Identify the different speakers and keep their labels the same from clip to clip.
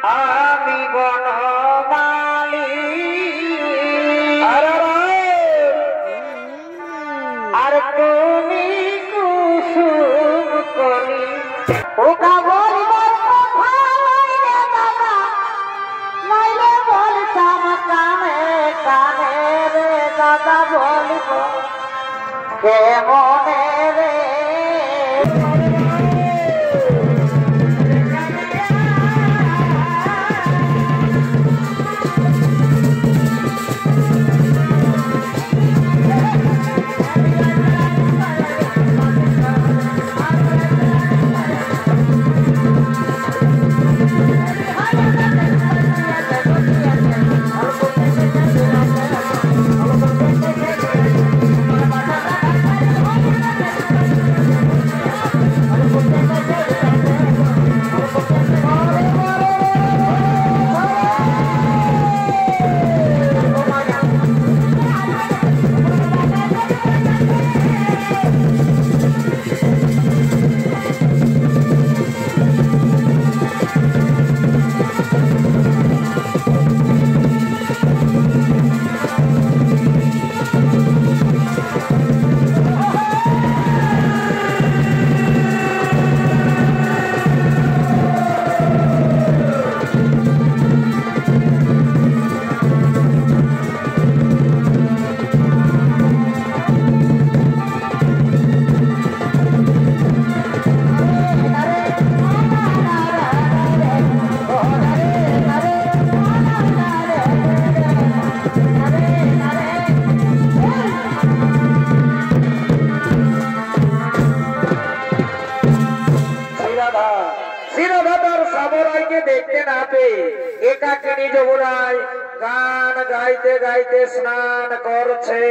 Speaker 1: আমি বনমালী আর তুমি কুসুম কলি ওকা বলিবার কথা নইলে বাবা নইলে বলতাম কানে কানে রে দাদা বলিব কেমনে রে দেখতে না পেয়ে একাকিনী যমুনায় গান গাইতে গাইতে স্নান করছে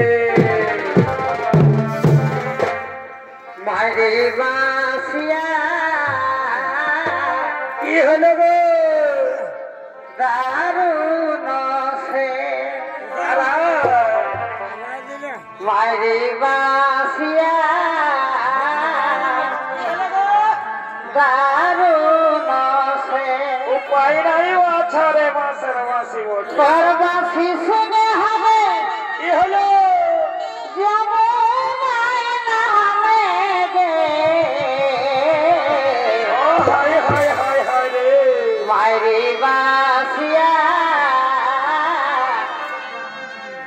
Speaker 1: মাইরে বাসিয়া কি হলো গো দারুণ সে মাইরে বাসিয়া দারুণ উপায় নাই আছাড়ে মাসের মাসি তোর বাসি শুনে হবে কি হলো মায়েরি বাসিয়া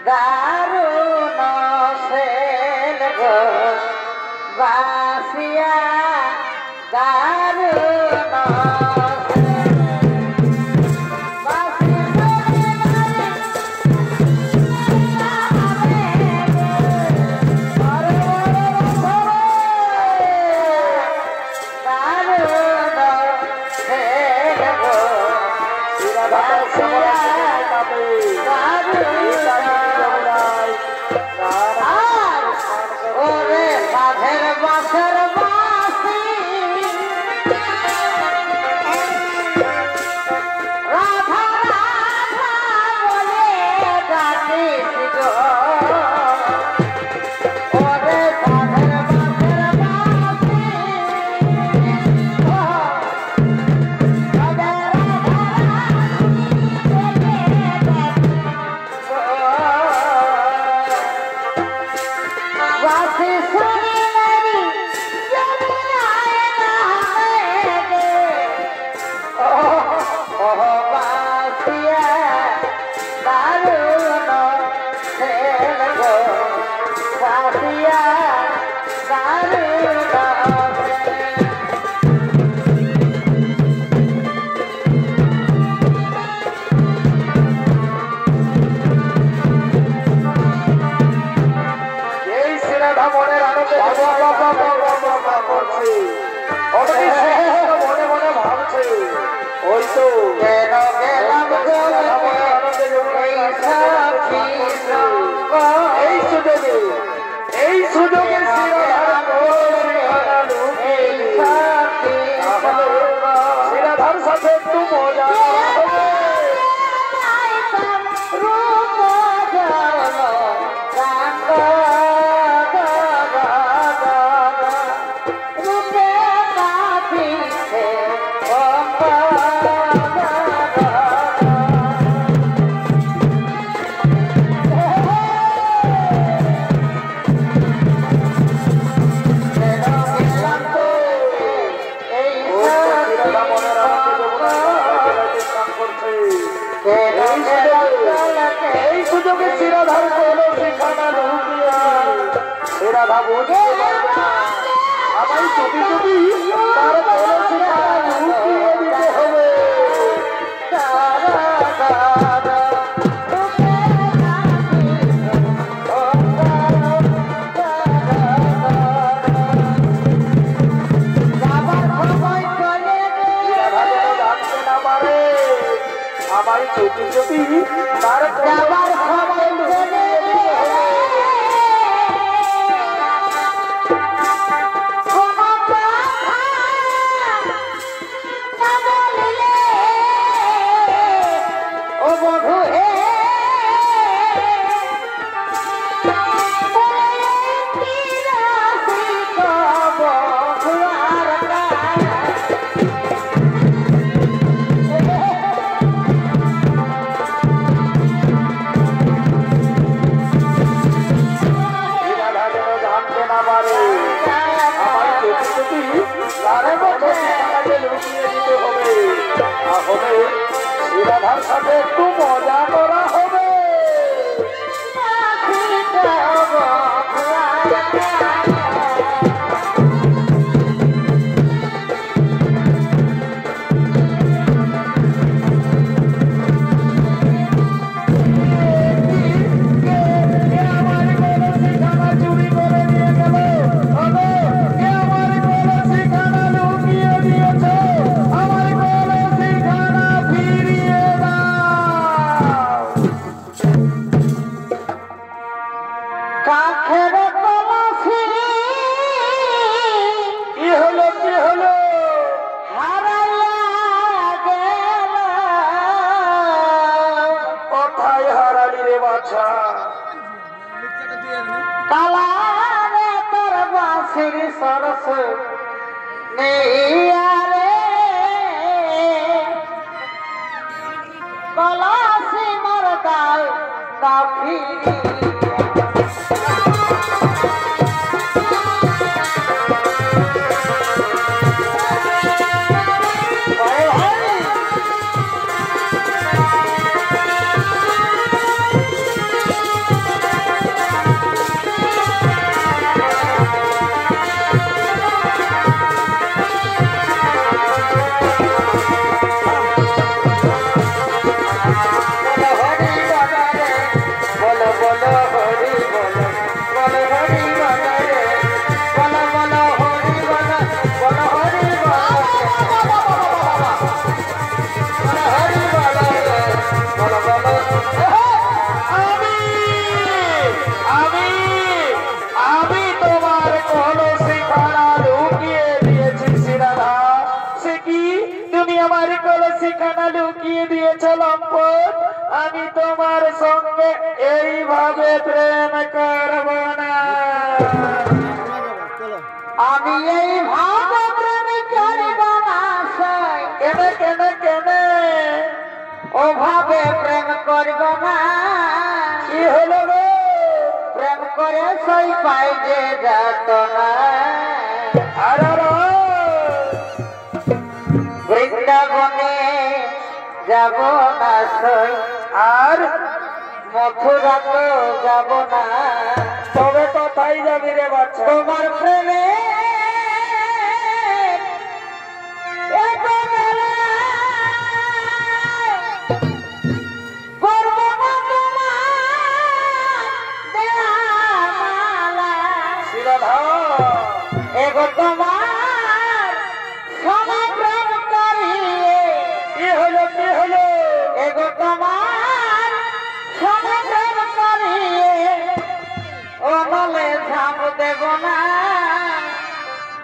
Speaker 1: দারুণ সেল গো বাসিয়া দারুণ মনে মনে ভাবছে ওই তো এই সুযোগে শিরাধার সাথে একটু মজা Oh, এই সুযোগে শ্রীরাধার কলসিখানা লুকিয়ে শ্রীরাধা বুঝে আমার চুপি চুপি তার কলসিখানা লুকিয়ে দিতে হবে। আমার চুপি চুপি তার যাবার খবর ও বধু হে শ্রীরাধার সাথে একটু মজা করা হবে। सरस कलासी मरदा काफी লুকিয়ে দিয়েছ লম্পট। আমি তোমার সঙ্গে এইভাবে প্রেম করব না। আমি এইভাবে প্রেম করব না। কেনে কেনে কেনে ওভাবে প্রেম করব না। কি হলো গো? প্রেম করে সই পাই যে যাত না। বৃন্দাবনে যাব না সই আর মথুরা তো যাব না। তবে কোথায় যাবি রে বাচ্চা? তোমার প্রেমে এগো তোমার সমাপ্রাণ করিয়ে কি হলো কি হলো? এগো তোমার সমাপ্রাণ করিয়ে অনলে ঝাঁপ দেব না।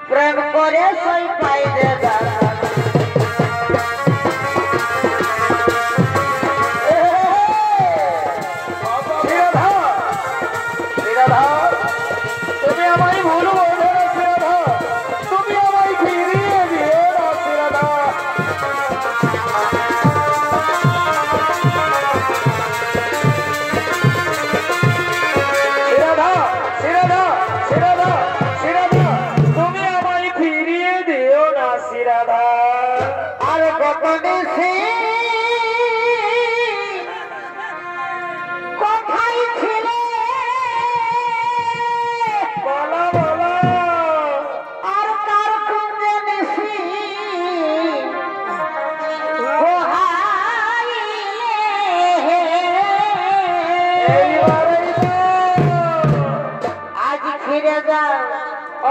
Speaker 1: প্রেম করে সই পাই যে দাদা। তুমি আমায় ভুল বোঝো না শ্রীরাধা। তুমি আমায় ফিরিয়ে দিও না শ্রীরাধা। শ্রীরাধা শ্রীরাধা শ্রীরাধা শ্রীরাধা তুমি আমায় ফিরিয়ে দিও না শ্রীরাধা। আর কত দিছি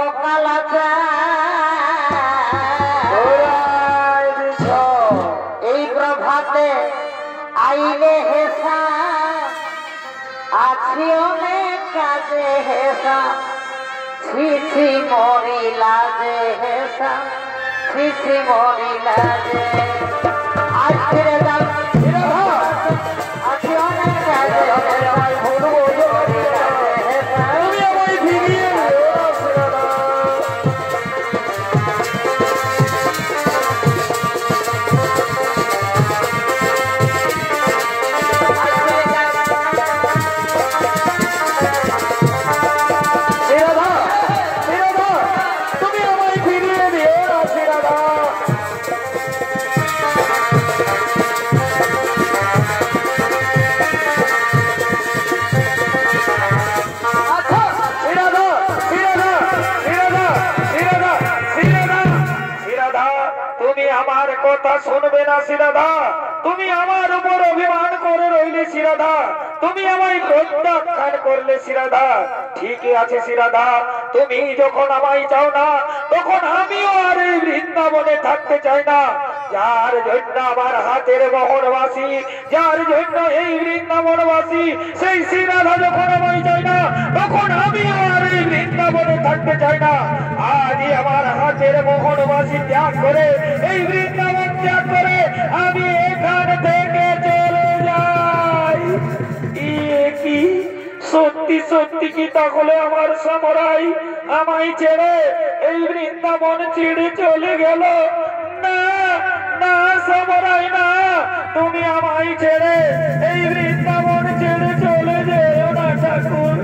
Speaker 2: সকাল এই প্রভাতে আইলে হেসা আছি অনেক কাজে হেসা ছি ছি মরিলা যে হেসা ছি ছি মরিলা যে আজ ফিরে যাও আছি অনেক কাজে
Speaker 1: কথা শুনবে না শ্রীরাধা তুমি আমার উপর অভিমান করে রইলে শ্রীরাধা তুমি আমায় প্রত্যাখ্যান করলে শ্রীরাধা ঠিকই আছে শ্রীরাধা তুমি যখন আমায় চাও না তখন আমিও আর এই বৃন্দাবনে থাকতে চাই না যার জন্য আমার হাতের মোহনবাসী যার জন্য এই বৃন্দাবনবাসী সেই শ্রীরাধা যখন আমায় চাই না তখন আমিও আর এই বৃন্দাবনে থাকতে চাই না আজই আমার হাতের মোহনবাসী ত্যাগ করে এই বৃন্দাবন ত্যাগ করে আমি এখান থেকে চলে যাই কি সত্যি সত্যি কি তাহলে আমার সমরাই আমায় ছেড়ে এই বৃন্দাবন ছেড়ে চলে গেল না না সমরাই না তুমি আমায় ছেড়ে এই বৃন্দাবন ছেড়ে চলে যেও না ঠাকুর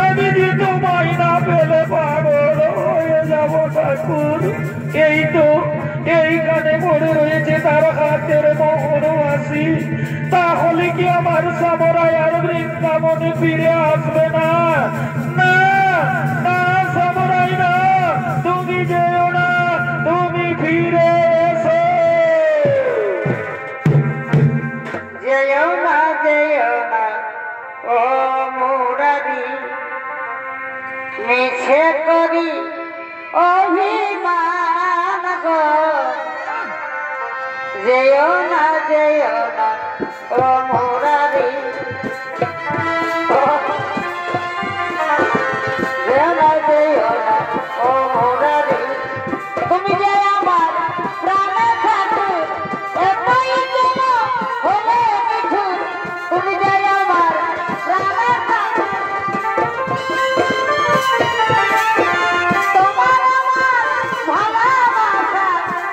Speaker 1: আমি যে তোমায় না পেলে পাগল হয়ে যাব ঠাকুর এই তো এইখানে পড়ে রয়েছে তার হাতের মোহনবাসী তাহলে কি আমার সমরাই আর বৃন্দাবনে ফিরে আসবে না না না সমরাই না তুমি যেও না তুমি ফিরে এসো
Speaker 2: যেও না ও মুরারি মিছে করি অভিমান গো যেও না ও মুরারি যেও না ও মুরারি তুমি যে আমার প্রাণে ঠাকুর এতই যেন হলে মিঠুর তুমি যে আমার প্রাণে ঠাকুর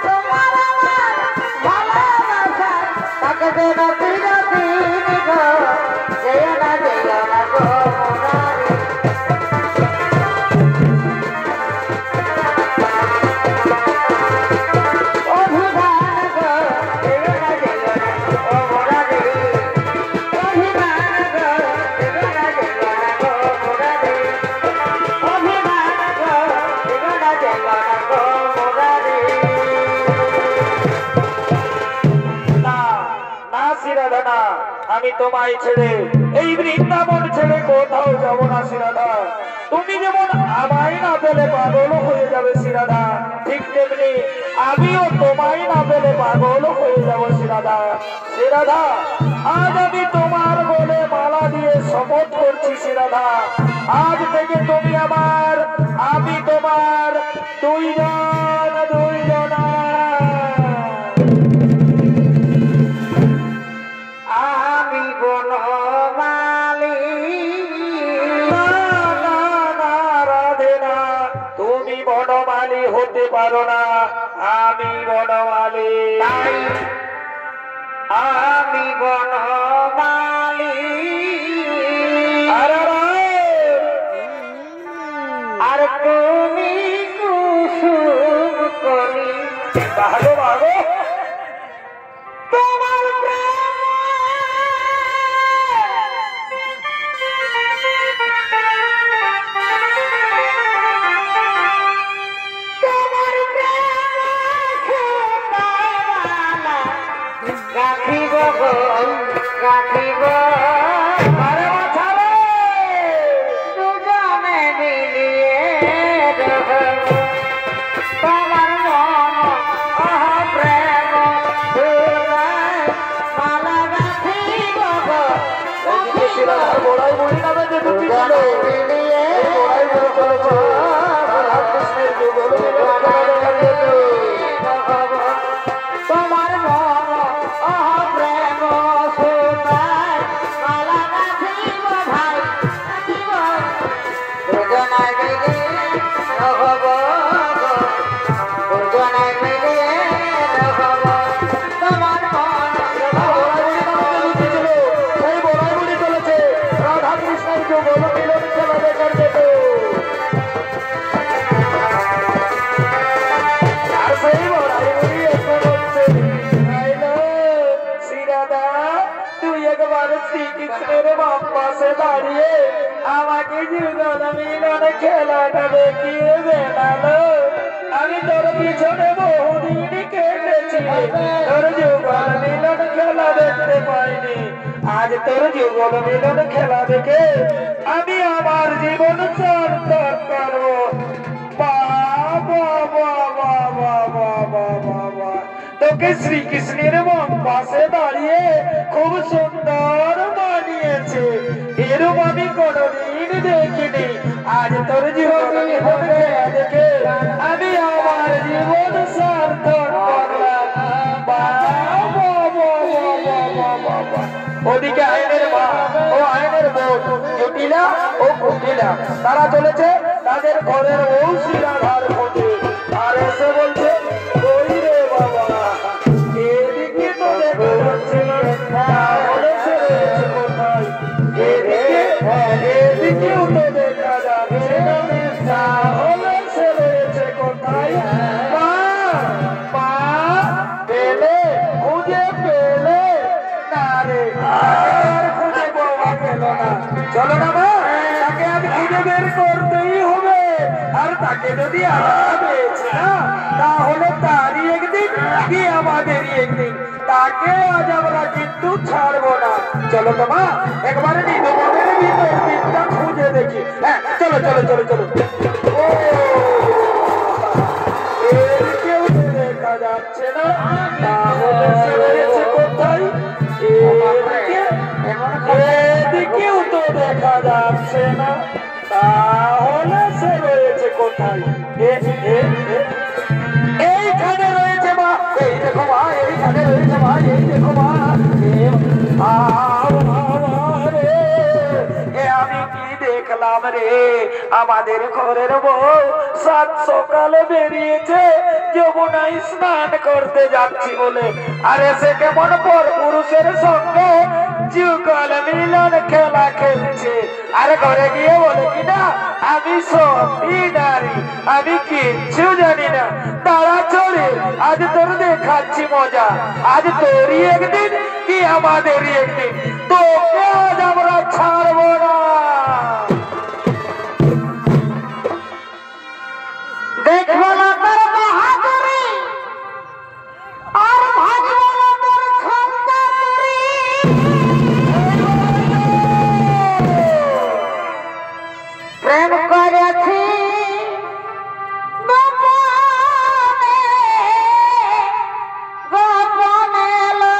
Speaker 2: তোমার আমার ভালোবাসা তাকে যেন চিরদিন গো যেও না গো মুরারি
Speaker 1: আমি তোমায় ছেড়ে এই বৃন্দাবন ছেড়ে কোথাও যাব না শ্রীরাধা তুমি যেমন আমায় না পেলে পাগল হয়ে যাবে শ্রীরাধা ঠিক তেমনি আমিও তোমায় না পেলে পাগল হয়ে যাব শ্রীরাধা শ্রীরাধা আজ আমি তোমার বলে মালা দিয়ে শপথ করছি শ্রীরাধা আজ থেকে তুমি আমার আমি তোমার দুইজনা
Speaker 2: আমি বনমালী
Speaker 1: রাধে না তুমি বনমালী হতে পারো না আমি বনমালী
Speaker 2: আমি বনমালী আর তুমি কুসুম কলি
Speaker 1: ভালো ভালো
Speaker 2: তোমার প্রেম রাখিব দুজনে মিলিয়ে
Speaker 1: একবার শ্রীকৃষ্ণের বাম পাশে দাঁড়িয়ে আমাকে যুগল মিলন খেলাটা দেখিয়ে বেড়ালো। আমি তোর পিছনে বহুদিন কেটেছি, তোর যুগল মিলন খেলা দেখতে পাইনি। আজ তোর যুগল মিলন খেলা দেখে আমি আমার জীবন সার্থক করবো। বাবা বাবা বাবা বাবা বাবা, তোকে শ্রীকৃষ্ণের বাম পাশে দাঁড়িয়ে খুব সুন্দর মানিয়েছে, এরম আমি কোনদিন দেখিনি। আজ তোর জীবন দেখে আমি আমার জীবন সার্থক করলাম। ওদিকে আইনের মা ও আইনের বউ জটিলা ও কুটিলা তারা চলেছে তাদের ঘরের ঔষধি রাধার খোঁজে। আর এসে বলছে ওই রে বাবা, এদিকে তো দেখা যাচ্ছে না, তাহলে সে রয়েছে কোথায়? এদিকেও তো দেখা যাচ্ছে না, তাহলে সে রয়েছে কোথায়? মা মা, পেলে খুঁজে পেলে না রে, আর খুঁজে পাওয়া গেল না। চলো না মা, তাকে আজ খুঁজে বের করতেই হবে। আর তাকে যদি আমরা পেয়েছি না, তাহলে তারই একদিন কি আমাদেরই একদিন, তাকে আজ আমরা কিন্তু ছাড়বো না। চলো তো মা, একবারে নিদুমনের ভিতর দিকটা খুঁজে দেখি। হ্যাঁ চলো চলো চলো চলো। ও কেউ দেখা যাচ্ছে না, তাহলে সে রয়েছে কোথায়? এদিকেও তো দেখা যাচ্ছে না, তাহলে সে রয়েছে কোথায়? এইখানে রয়েছে মা, এই দেখো মা, এইখানে রয়েছে মা, এই দেখো মা। আমি কি দেখলাম রে, আমাদের ঘরের বউ সাত সকালে বেরিয়েছে যমুনায় স্নান করতে যাচ্ছি বলে, আর এসে কেমন পর পুরুষের সঙ্গে যুগল মিলন খেলা খেলছে। আর ঘরে গিয়ে বলে কিনা আমি সত্যি নারী, আমি কিচ্ছু জানি না। তারা চলে, আজ তোর দেখাচ্ছি মজা। আজ তোরই একদিন কি আমাদেরই একদিন, তোকে আজ আমরা ছাড়বো না।
Speaker 2: দেখবো না তোর বাহাদুরি, আর ভাগবো না তোর ক্ষমতাতুরি। প্রেম করেছি গোপনে, গোপনে লো।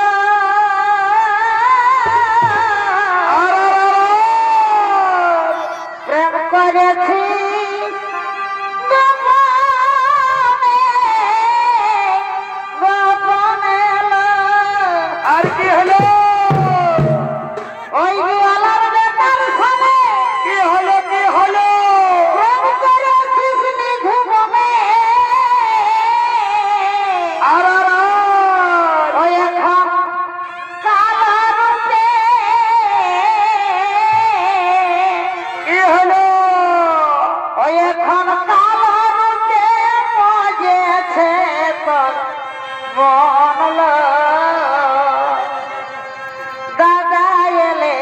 Speaker 2: প্রেম করেছি
Speaker 1: আর কি হলো?
Speaker 2: ওই গোয়ালার বেটার সামনে
Speaker 1: কি হলো? কি হলো?
Speaker 2: প্রেম করেছিস নিঝুমে।
Speaker 1: আর
Speaker 2: ওই এখন কালো রূপে
Speaker 1: কি হলো?
Speaker 2: ওই এখন কালো রূপে মজেছে তোর মন। দাদা এলে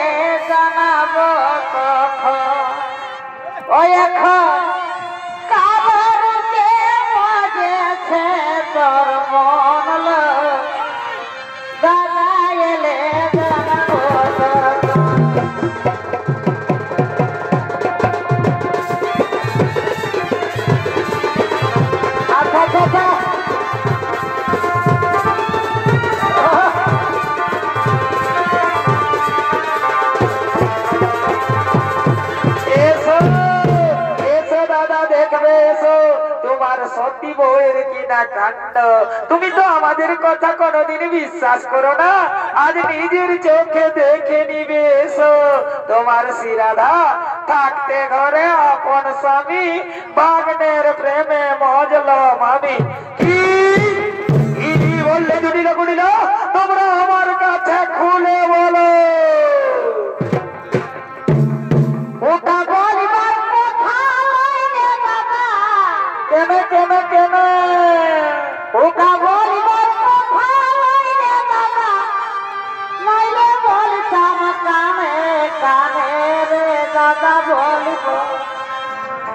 Speaker 2: জানাবো কখন। ওই এখন কালো রূপে মজেছে তোর মন। দাদা এলে জানাবো আচ্ছা আচ্ছা আচ্ছা।
Speaker 1: এসো এসো দাদা, দেখবে এসো তোমার সত্যি বউয়ের কিনা কাণ্ড। তুমি তো আমাদের কথা কোনোদিন বিশ্বাস করো না, আজ নিজের চোখে দেখে নিবে। এসো তোমার শিরাধা থাকতে ঘরে আপন স্বামী, বাগনের প্রেমে মজলাম আমি। কি বললে জুড়িল গুড়িল, তোমরা আমার কাছে খুলে বলো।
Speaker 2: ওটা বলিবার কথা নয় রে বাবা।
Speaker 1: কেন কেন কেন?
Speaker 2: ওটা বলিবার কথা নয় রে বাবা। নইলে বলতাম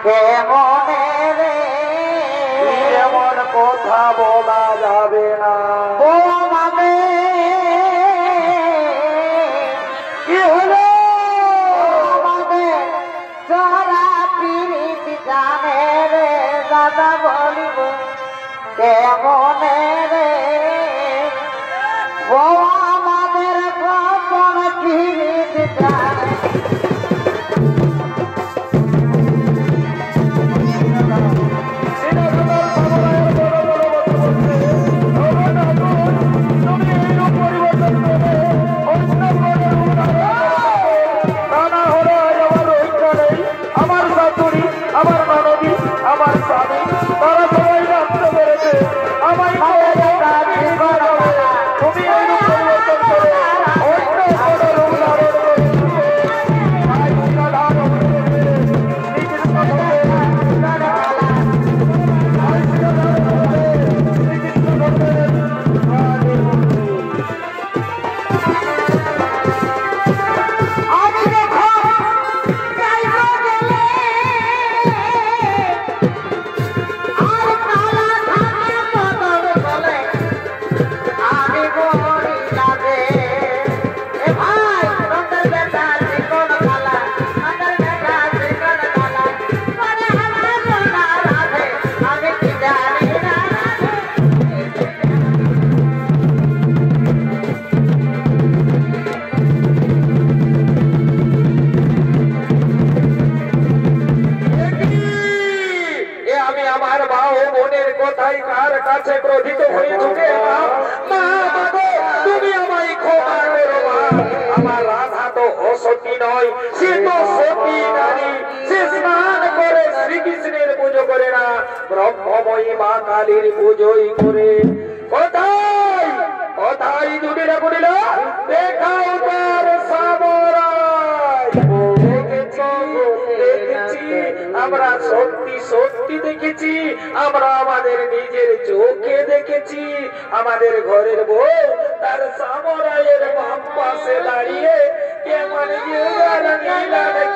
Speaker 2: কেমনে রে
Speaker 1: এমন কথা বলা যাবে না।
Speaker 2: ও মামে
Speaker 1: কি হলো?
Speaker 2: আমাদের যারা পিরিত জানে রে দাদা বলিব কেমনে রে ও আমাদের গোপন পিরিত জানে
Speaker 1: আমার শাশুড়ি, আমার ননদী, আমার স্বামী, তারা সবাই জানতে পেরেছে আমায় তুমি এই রূপ পরিবর্তন করে অন্য কোনো রূপ ধারণ কথাই কার কাছে ক্রোধিত হয়ে ঢুকে না। মা বাবা তুমি আমায় ক্ষমা করো মা। আমার রাধা তো অসতী নয়, সে তো সতী নারী। সে স্নান করে শ্রীকৃষ্ণের পুজো করে না, ব্রহ্মময়ী মা কালীর পুজোই করে। কোথায় কোথায় দুটিরা করিল দেখাও তার সামরাই। দেখেছি আমরা সত্যি সত্যি দেখেছি, আমরা আমাদের নিজের চোখে দেখেছি। আমাদের ঘরের বউ তার সামরাইয়ের বাম পাশে দাঁড়িয়ে কেমন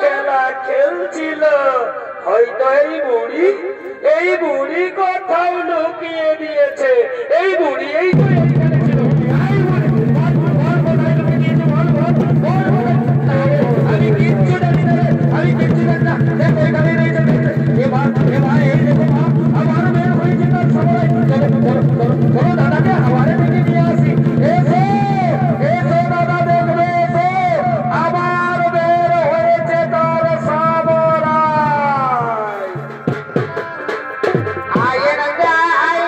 Speaker 1: খেলা খেলছিল। হয়তো এই বুড়ি কোথাও লুকিয়ে দিয়েছে। এই বুড়ি এই তো এইখানে ছিল। আমি কিচ্ছু জানি না, আমি কিচ্ছু জানি না। দেখো এখানে রয়েছে, এবার এই দেখো মা আমার মেয়ে হয়েছে তার সবাই। চলো দাদাকে হাওয়ারে থেকে নিয়ে আসি। এসো এসো দাদা দেখবে, এসো আমার বের হয়েছে তার সামরাই।
Speaker 2: আয়ের যায়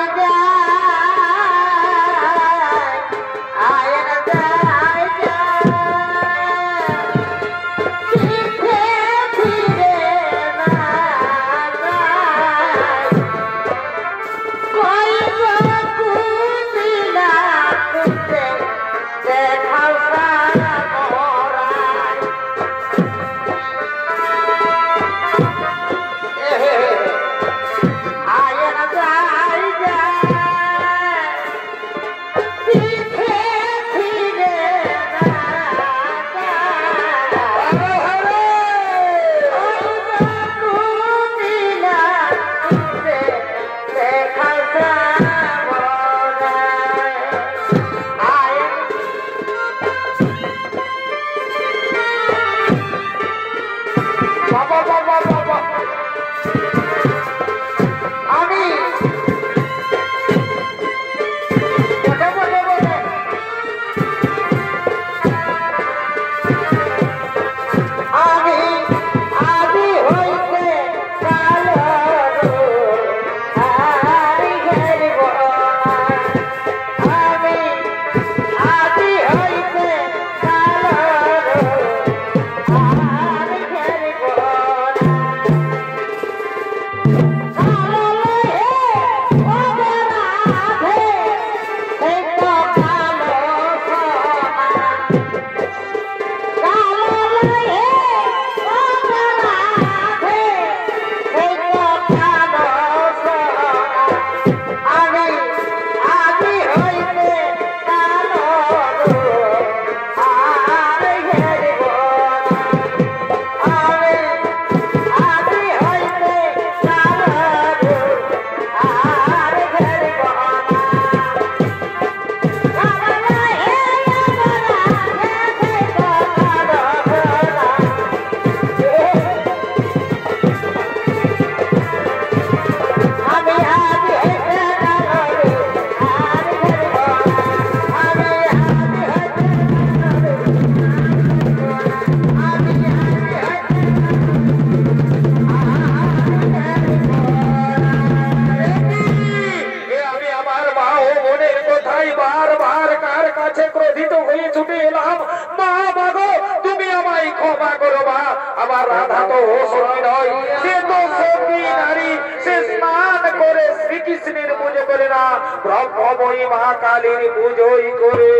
Speaker 1: হয়ে ছুটে এলাম। মা মাগো তুমি আমায় ক্ষমা করো মা। আমার রাধা তো ও সখী নয়, সে তো সখী নারী, সে স্নান করে শ্রীকৃষ্ণের পুজো করে না, ব্রহ্মময়ী মা কালীর পুজোই করে।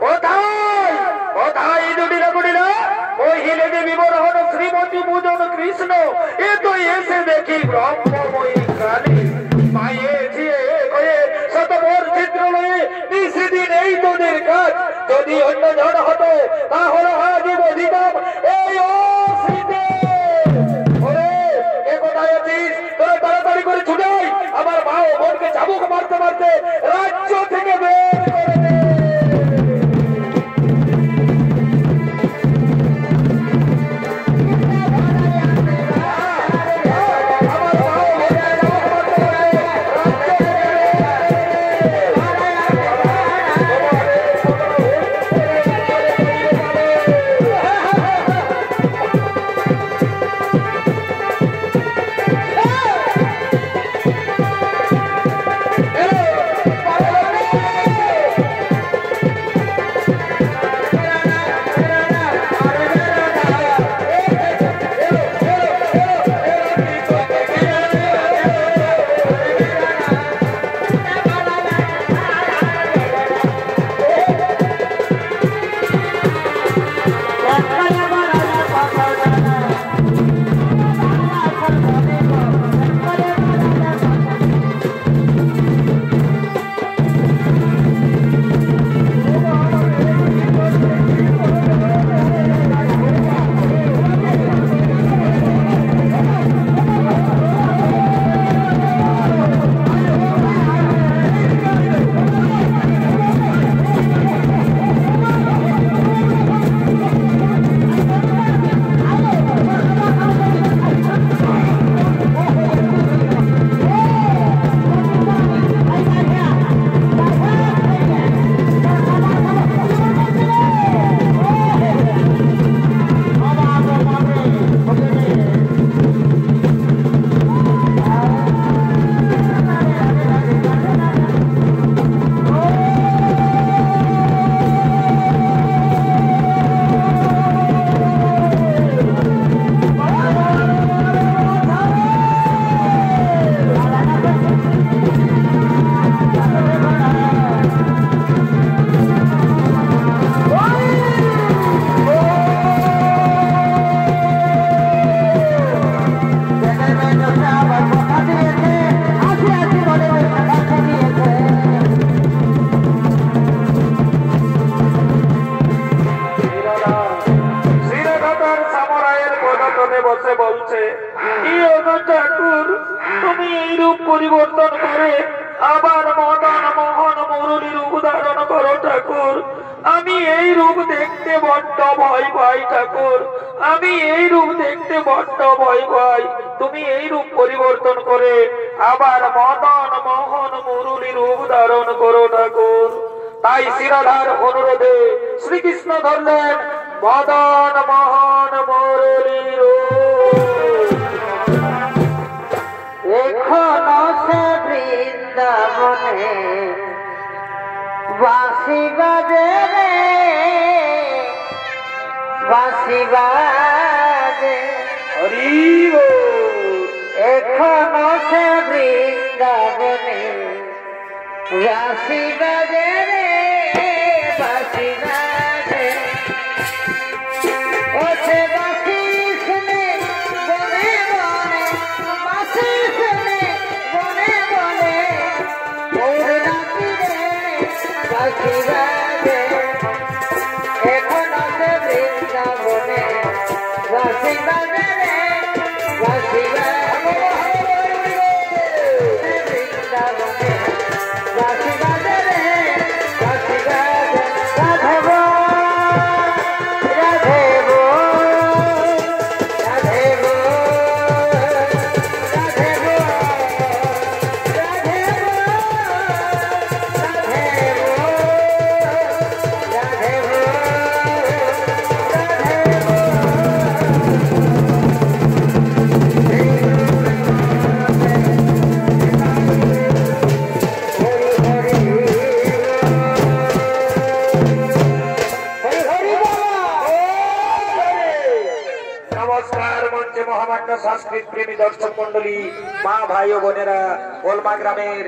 Speaker 1: কোথায় কোথায় দুটিরা গুটিরা মহিলে দেবী বরহন শ্রীমতী পূজন কৃষ্ণ, এ তো এসে দেখি ব্রহ্মময়ী কালী। মায়ে ঝিয়ে হয়ে শতবর চিত্র লয়ে নিশিদিন এই তোদের কাজ। যদি অন্য জন হতো তাহলে আজ বধিতাম এই তাড়াতাড়ি করে ছুটে আমার মা ও বোনকে চাবুক মারতে মারতে রাজ্য থেকে বের করে দে। পরিবর্তন করে আবার মদন মোহন মুরলীর উদাহরণ করো ঠাকুর। আমি এই রূপ দেখতে বড্ড ভয় পাই ঠাকুর, আমি এই রূপ দেখতে বড্ড ভয় পাই। তুমি এই রূপ পরিবর্তন করে আবার মদন মোহন মুরলীর রূপ ধারণ করো ঠাকুর। তাই শিরাধার অনুরোধে শ্রীকৃষ্ণ ধরলেন মদন মোহন মুরলীর
Speaker 2: এখনো সে বৃন্দাবনে বাঁশি বাজে রে বাঁশি বাজে। এখনো সে বৃন্দাবনে বাঁশি বাজে রে বাঁশি বাজে। ও সে বাঁশি শুনে বনে বনে বাঁশি শুনে বনে বনে ওর নাকি রে বাঁশি বাজে। এখনো সে বৃন্দাবনে বাঁশি বাজে রে বাঁশি বাজে। বৃন্দাবনে বাঁশি বাজে রে বাঁশি বাজে। রাধব রাধব রাধব রাধব রাধব রাধব রাধব।
Speaker 1: নমস্কার মঞ্চে মহামান্য সংস্কৃত প্রেমী দর্শক মন্ডলী, মা ভাই ও বোনেরা, ওলমা গ্রামের